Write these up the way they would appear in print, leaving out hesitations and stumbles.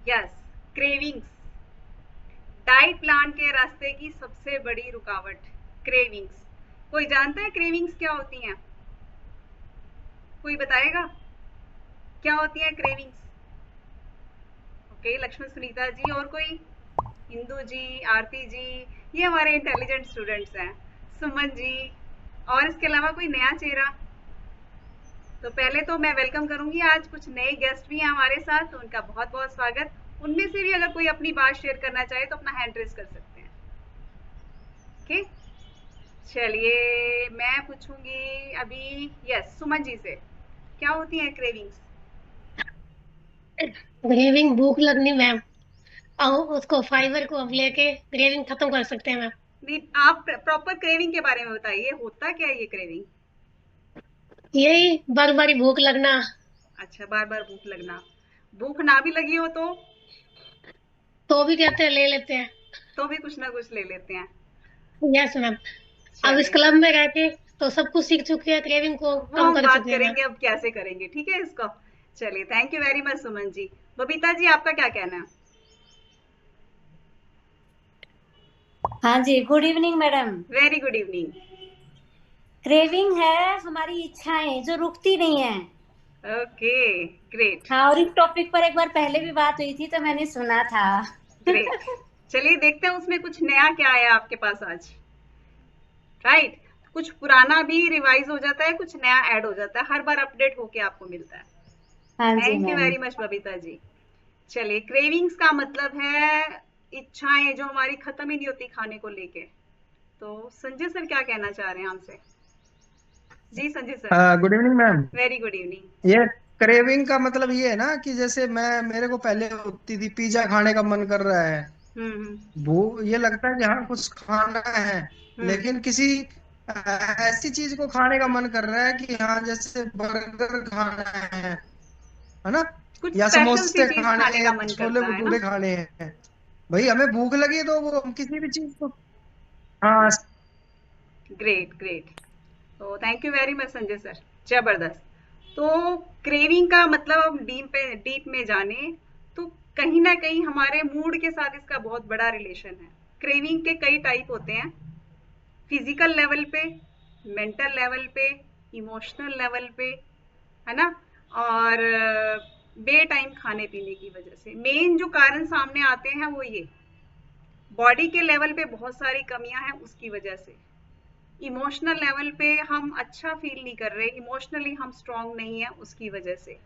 Yes, cravings, diet plan के रास्ते की सबसे बड़ी रुकावट, क्रेविंग्स। कोई जानता है क्रेविंग्स क्या होती हैं? कोई बताएगा क्या होती है क्रेविंग्स? ओके, लक्ष्मण सुनीता जी, और कोई? इंदू जी, आरती जी, ये हमारे इंटेलिजेंट स्टूडेंट्स हैं। सुमन जी, और इसके अलावा कोई नया चेहरा? तो पहले तो मैं वेलकम करूंगी, आज कुछ नए गेस्ट भी हैं हमारे साथ, तो उनका बहुत बहुत स्वागत। उनमें से भी अगर कोई अपनी बात शेयर करना चाहे तो अपना हैंड रेज कर सकते हैं। ओके, चलिए मैं पूछूंगी अभी, यस, सुमन जी से, क्या होती है क्रेविंग्स? ग्रेविंग भूख लगनी मैम। और उसको फाइबर को अब लेके ग्रेविंग खत्म कर सकते हैं मैम। नहीं, आप प्रॉपर क्रेविंग के बारे में बताइए, होता क्या है ये क्रेविंग? यही बार बारी भूख लगना। अच्छा, बार बार भूख लगना। भूख ना भी लगी हो तो भी कहते हैं ले लेते हैं। तो भी कुछ ना कुछ ले लेते हैं। Yes ma'am. अब इस चलिए, क्लब में रह के तो सब कुछ सीख चुके हैं, क्रेविंग को वो कम हम कर बात चुके हैं मैम। करेंगे अब कैसे करेंगे, ठीक है इसको। चलिए, thank you very much Suman ji. Babita ji, आपका क्या कहना है? हाँ जी, good evening madam. Very good evening. Craving है हमारी इच्छाएं जो रुकती नहीं है। Okay, great. हाँ, और इस टॉपिक पर एक बार पहले भी बात हुई थी तो मैंने सुना था। ग्रेट, चलिए देखते हैं उसमें कुछ नया क्या आया आपके पास आज। राइट, कुछ पुराना भी रिवाइज हो जाता है, कुछ नया ऐड हो जाता है, हर बार अपडेट होके आपको मिलता है। हाँ जी thank you ma'am. Very much Babita ji. चलिए, क्रेविंग्स का मतलब है इच्छाएं जो हमारी खत्म ही नहीं होती खाने को लेके। तो संजय सर क्या कहना चाह रहे हैं हमसे? जी Sanjay sir. Good evening ma'am. Very good evening. ये क्रेविंग का मतलब ये है ना कि जैसे मेरे को पहले होती थी, पिज्जा खाने का मन कर रहा है। हम्म। वो ये लगता है कि हाँ कुछ खाना है। हम्म। लेकिन किसी ऐसी चीज को खाने का मन कर रहा है कि हाँ जैसे बर्गर खाना है ना, कुछ या स्पेशल सी समोसे चीज खाने खाने हैं, का या मन छोले करता है ना। भटूरे खाने हैं। भाई हमें भूख लगी है तो वो हम किसी भी चीज को। हाँ। Great great. तो thank you very much Sanjay sir, जबरदस्त। तो क्रेविंग का मतलब हम डीप में जाने, तो कहीं ना कहीं हमारे मूड के साथ इसका बहुत बड़ा रिलेशन है। क्रेविंग के कई टाइप होते हैं, फिजिकल लेवल पे, मेंटल लेवल पे, इमोशनल लेवल पे, है ना। और बे टाइम खाने पीने की वजह से मेन जो कारण सामने आते हैं वो ये, बॉडी के लेवल पे बहुत सारी कमियां हैं उसकी वजह से, इमोशनल लेवल पे हम अच्छा फील नहीं कर रहे, इमोशनली हम स्ट्रांग नहीं है उसकी वजह से,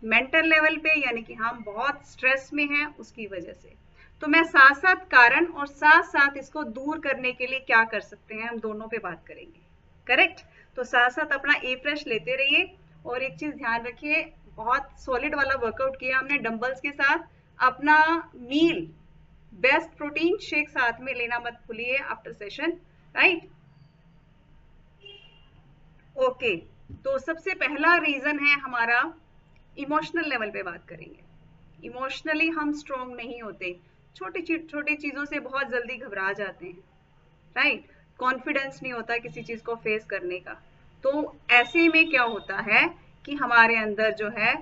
मेंटल लेवल पे यानी कि हम बहुत स्ट्रेस में हैं उसकी वजह से। तो मैं साथ साथ कारण और साथ साथ इसको दूर करने के लिए क्या कर सकते हैं, हम दोनों पे बात करेंगे। करेक्ट। तो साथ साथ अपना ए फ्रेश लेते रहिए, और एक चीज ध्यान रखिए, बहुत सॉलिड वाला वर्कआउट किया हमने डंबल्स के साथ। अपना मील, बेस्ट प्रोटीन शेक साथ में लेना मत भूलिए आफ्टर सेशन। राइट। ओके, तो सबसे पहला रीजन है हमारा, इमोशनल लेवल पे बात करेंगे। इमोशनली हम स्ट्रांग नहीं होते, छोटी चीजों से बहुत जल्दी घबरा जाते हैं। राइट, कॉन्फिडेंस नहीं होता किसी चीज को फेस करने का। तो ऐसे में क्या होता है कि हमारे अंदर जो है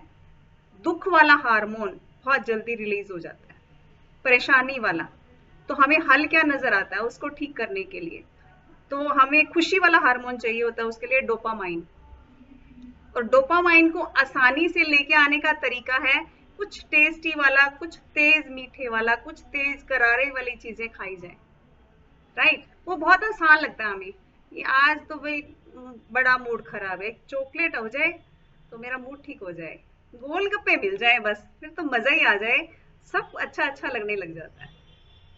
दुख वाला हार्मोन बहुत जल्दी रिलीज हो जाता है, परेशानी वाला। तो हमें हल क्या नजर आता है उसको ठीक करने के लिए? तो हमें खुशी वाला हार्मोन चाहिए होता है, उसके लिए डोपामाइन। और डोपामाइन को आसानी से लेके आने का तरीका है कुछ टेस्टी वाला, कुछ तेज मीठे वाला, कुछ तेज करारे वाली चीजें खाई जाए। राइट, वो बहुत आसान लगता है हमें। ये आज तो भाई बड़ा मूड खराब है, चॉकलेट हो जाए तो मेरा मूड ठीक हो जाए, गोलगप्पे मिल जाए बस फिर तो मजा ही आ जाए, सब अच्छा अच्छा लगने लग जाता है।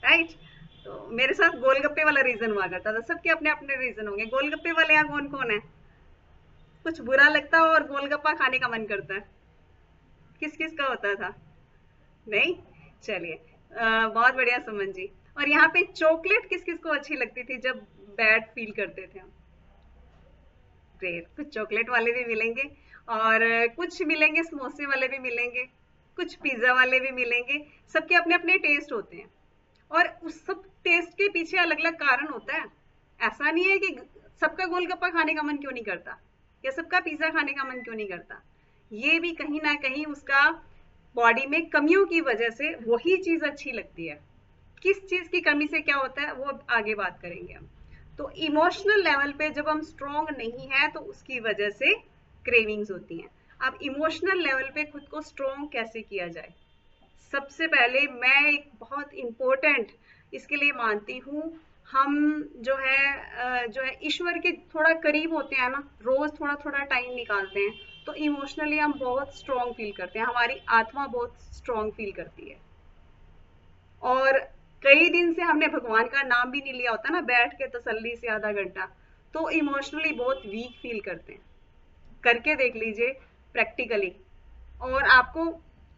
राइट। तो मेरे साथ गोलगप्पे वाला रीजन हुआ करता था, सबके अपने अपने रीजन होंगे। गोलगप्पे वाले यहाँ कौन कौन है? कुछ बुरा लगता है और गोलगप्पा खाने का मन करता है, किस किस का होता था? नहीं। चलिए, बहुत बढ़िया सुमन जी। और यहाँ पे चॉकलेट किस किस को अच्छी लगती थी जब बैड फील करते थे हम? ग्रेट, कुछ चॉकलेट वाले भी मिलेंगे, और कुछ मिलेंगे समोसे वाले भी मिलेंगे, कुछ पिज्जा वाले भी मिलेंगे। सबके अपने अपने टेस्ट होते हैं, और उस सब टेस्ट के पीछे अलग अलग कारण होता है। ऐसा नहीं है कि सबका गोलगप्पा खाने का मन क्यों नहीं करता, या सबका पिज्जा खाने का मन क्यों नहीं करता। ये भी कहीं ना कहीं उसका बॉडी में कमियों की वजह से वही चीज अच्छी लगती है। किस चीज की कमी से क्या होता है वो आगे बात करेंगे हम। तो इमोशनल लेवल पे जब हम स्ट्रॉन्ग नहीं है तो उसकी वजह से क्रेविंग्स होती हैं। अब इमोशनल लेवल पे खुद को स्ट्रॉन्ग कैसे किया जाए? सबसे पहले मैं एक बहुत इम्पोर्टेंट इसके लिए मानती हूँ, हम जो है ईश्वर के थोड़ा करीब होते हैं ना, रोज थोड़ा थोड़ा टाइम निकालते हैं, तो इमोशनली हम बहुत स्ट्रॉन्ग फील करते हैं, हमारी आत्मा बहुत स्ट्रॉन्ग फील करती है। और कई दिन से हमने भगवान का नाम भी नहीं लिया होता ना बैठ के तसल्ली से आधा घंटा, तो इमोशनली बहुत वीक फील करते हैं। करके देख लीजिए प्रैक्टिकली, और आपको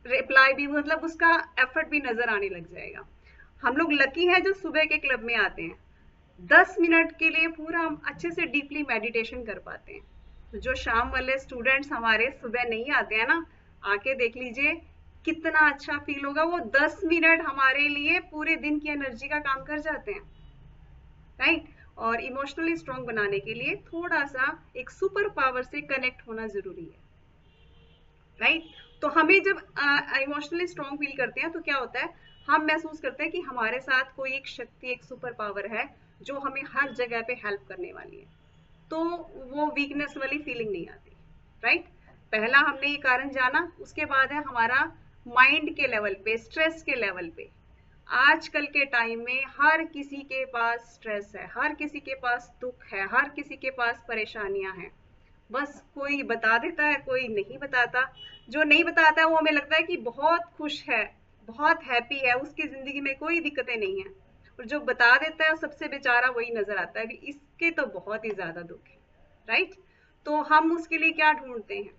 रिप्लाई भी मतलब उसका एफर्ट भी नजर आने लग जाएगा। हम लोग लकी हैं जो सुबह के क्लब में आते हैं, 10 मिनट के लिए पूरा हम अच्छे से डीपली मेडिटेशन कर पाते हैं। तो जो शाम वाले स्टूडेंट्स हमारे सुबह नहीं आते हैं ना, आके देख लीजिए कितना अच्छा फील होगा। वो 10 मिनट हमारे लिए पूरे दिन की एनर्जी का काम कर जाते हैं, राइट। और इमोशनली स्ट्रॉन्ग बनाने के लिए थोड़ा सा एक सुपर पावर से कनेक्ट होना जरूरी है, राइट। तो हमें जब इमोशनली स्ट्रॉन्ग फील करते हैं तो क्या होता है, हम महसूस करते हैं कि हमारे साथ कोई एक शक्ति, एक सुपर पावर है जो हमें हर जगह पे हेल्प करने वाली है। तो वो वीकनेस वाली फीलिंग नहीं आती, राइट। पहला हमने ये कारण जाना, उसके बाद है हमारा माइंड के लेवल पे, स्ट्रेस के लेवल पे। आजकल के टाइम में हर किसी के पास स्ट्रेस है, हर किसी के पास दुख है, हर किसी के पास परेशानियां हैं। बस कोई बता देता है, कोई नहीं बताता। जो नहीं बताता है वो हमें लगता है कि बहुत खुश है, बहुत हैप्पी है, उसकी जिंदगी में कोई दिक्कतें नहीं है। और जो बता देता है सबसे बेचारा वही नजर आता है कि इसके तो बहुत ही ज्यादा दुख है, राइट। तो हम उसके लिए क्या ढूंढते हैं?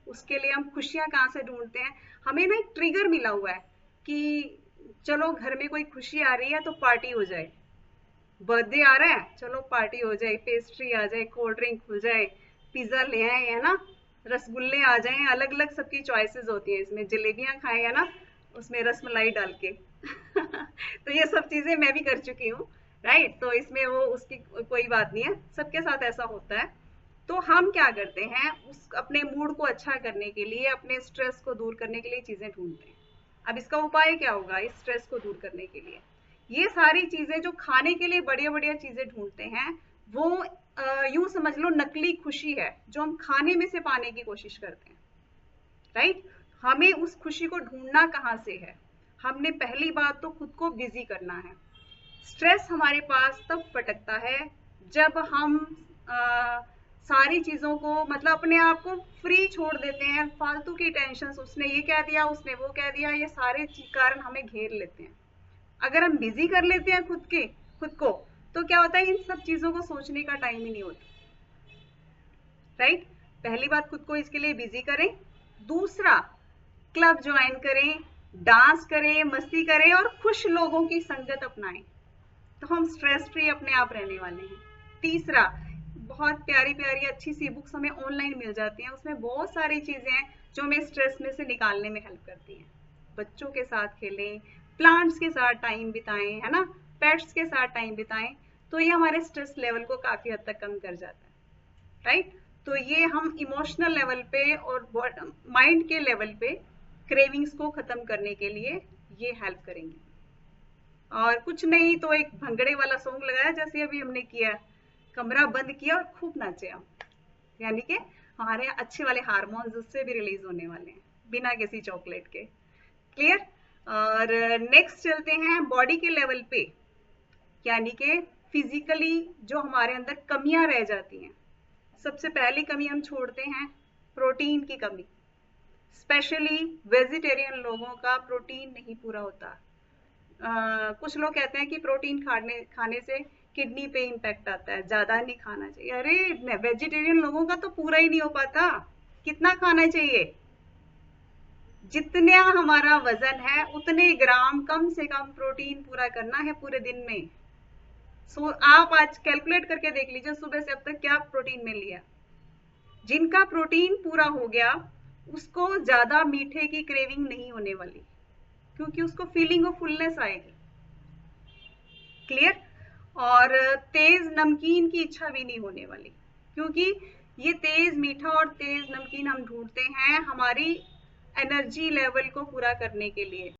उसके लिए हम खुशियां कहाँ से ढूंढते हैं? हमें ना एक ट्रिगर मिला हुआ है कि चलो घर में कोई खुशी आ रही है तो पार्टी हो जाए, बर्थडे आ रहा है चलो पार्टी हो जाए, पेस्ट्री आ जाए, कोल्ड ड्रिंक हो जाए, पिज्जा ले आए, है ना, रसगुल्ले आ जाएं, अलग अलग सबकी चॉइसेस होती हैं इसमें, जलेबियां खाएं, है ना, उसमें रसमलाई डाल के तो ये सब चीजें मैं भी कर चुकी हूँ, राइट। तो इसमें वो उसकी कोई बात नहीं है, सबके साथ ऐसा होता है। तो हम क्या करते हैं, उस अपने मूड को अच्छा करने के लिए, अपने स्ट्रेस को दूर करने के लिए चीजें ढूंढते हैं। अब इसका उपाय क्या होगा इस स्ट्रेस को दूर करने के लिए? ये सारी चीजें जो खाने के लिए बढ़िया बढ़िया चीजें ढूंढते हैं, वो यूं समझ लो नकली खुशी है जो हम खाने में से पाने की कोशिश करते हैं, राइट। हमें उस खुशी को ढूंढना कहाँ से है? हमने पहली बात तो खुद को बिजी करना है। स्ट्रेस हमारे पास तब पटकता है जब हम सारी चीजों को मतलब अपने आप को फ्री छोड़ देते हैं, फालतू की टेंशन, उसने ये कह दिया, उसने वो कह दिया, ये सारे कारण हमें घेर लेते हैं। अगर हम बिजी कर लेते हैं खुद को तो क्या होता है, इन सब चीजों को सोचने का टाइम ही नहीं होता, राइट। पहली बात खुद को इसके लिए बिजी करें। दूसरा, क्लब ज्वाइन करें, डांस करें, मस्ती करें और खुश लोगों की संगत अपनाएं, तो हम स्ट्रेस फ्री अपने आप रहने वाले हैं। तीसरा, बहुत प्यारी प्यारी अच्छी सी बुक्स हमें ऑनलाइन मिल जाती हैं, उसमें बहुत सारी चीजें हैं जो हमें स्ट्रेस में से निकालने में हेल्प करती हैं। बच्चों के साथ खेलें, प्लांट्स के साथ टाइम बिताएं, है ना, पेट्स के साथ टाइम बिताएं, तो ये हमारे स्ट्रेस लेवल को काफी हद तक कम कर जाता है, राइट। तो ये हम इमोशनल लेवल पे और माइंड के लेवल पे क्रेविंग्स को खत्म करने के लिए ये हेल्प करेंगे। और कुछ नहीं तो एक भंगड़े वाला सॉन्ग लगाया जैसे अभी हमने किया, कमरा बंद किया और खूब नाचे हम, यानी कि हमारे अच्छे वाले हार्मोन्स उससे भी रिलीज होने वाले हैं बिना किसी चॉकलेट के। क्लियर? और नेक्स्ट चलते हैं बॉडी के लेवल पे, यानी कि फिजिकली जो हमारे अंदर कमियां रह जाती हैं। सबसे पहली कमी हम छोड़ते हैं प्रोटीन की कमी। स्पेशली वेजिटेरियन लोगों का प्रोटीन नहीं पूरा होता। कुछ लोग कहते हैं कि प्रोटीन खाने से किडनी पे इम्पैक्ट आता है, ज्यादा नहीं खाना चाहिए। अरे वेजिटेरियन लोगों का तो पूरा ही नहीं हो पाता। कितना खाना चाहिए? जितना हमारा वजन है उतने ग्राम कम से कम प्रोटीन पूरा करना है पूरे दिन में। सो आप आज कैलकुलेट करके देख लीजिए सुबह से अब तक क्या प्रोटीन मिल लिया। जिनका प्रोटीन पूरा हो गया उसको ज्यादा मीठे की क्रेविंग नहीं होने वाली, क्योंकि उसको फीलिंग ऑफ फुलनेस आएगी। क्लियर? और तेज नमकीन की इच्छा भी नहीं होने वाली, क्योंकि ये तेज मीठा और तेज नमकीन हम ढूंढते हैं हमारी एनर्जी लेवल को पूरा करने के लिए।